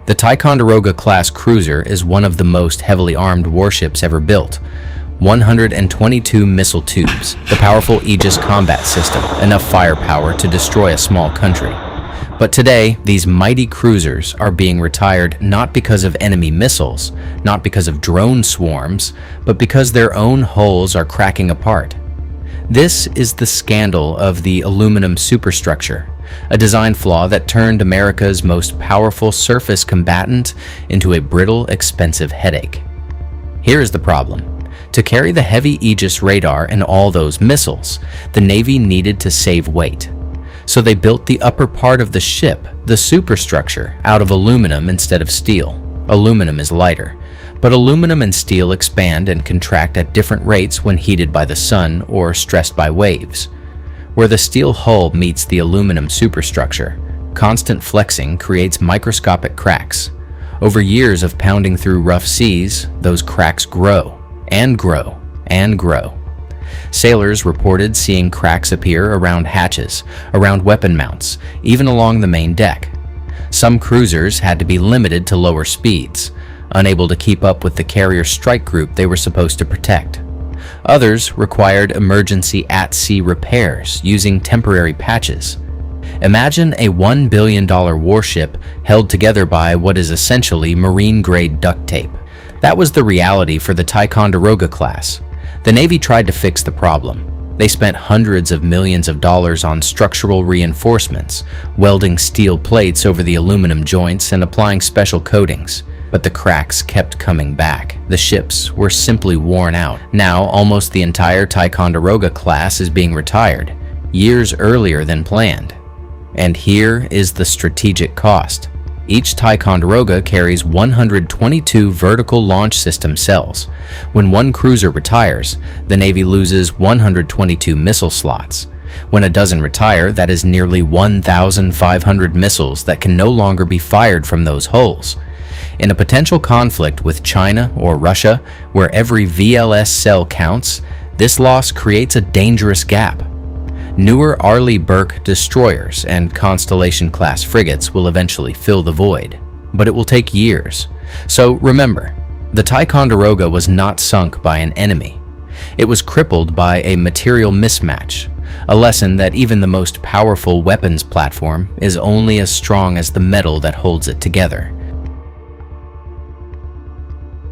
The Ticonderoga-class cruiser is one of the most heavily armed warships ever built. 122 missile tubes, the powerful Aegis combat system, enough firepower to destroy a small country. But today, these mighty cruisers are being retired not because of enemy missiles, not because of drone swarms, but because their own hulls are cracking apart. This is the scandal of the aluminum superstructure, a design flaw that turned America's most powerful surface combatant into a brittle, expensive headache. Here is the problem. To carry the heavy Aegis radar and all those missiles, the Navy needed to save weight. So they built the upper part of the ship, the superstructure, out of aluminum instead of steel. Aluminum is lighter, but aluminum and steel expand and contract at different rates when heated by the sun or stressed by waves. Where the steel hull meets the aluminum superstructure, constant flexing creates microscopic cracks. Over years of pounding through rough seas, those cracks grow and grow and grow. Sailors reported seeing cracks appear around hatches, around weapon mounts, even along the main deck. Some cruisers had to be limited to lower speeds, unable to keep up with the carrier strike group they were supposed to protect. Others required emergency at-sea repairs using temporary patches. Imagine a $1 billion warship held together by what is essentially marine-grade duct tape. That was the reality for the Ticonderoga-class. The Navy tried to fix the problem. They spent hundreds of millions of dollars on structural reinforcements, welding steel plates over the aluminum joints and applying special coatings. But the cracks kept coming back. The ships were simply worn out. Now, almost the entire Ticonderoga-class is being retired, years earlier than planned. And here is the strategic cost. Each Ticonderoga carries 122 vertical launch system cells. When one cruiser retires, the Navy loses 122 missile slots. When a dozen retire, that is nearly 1,500 missiles that can no longer be fired from those hulls. In a potential conflict with China or Russia, where every VLS cell counts, this loss creates a dangerous gap. Newer Arleigh Burke destroyers and Constellation-class frigates will eventually fill the void, but it will take years. So remember, the Ticonderoga was not sunk by an enemy. It was crippled by a material mismatch, a lesson that even the most powerful weapons platform is only as strong as the metal that holds it together.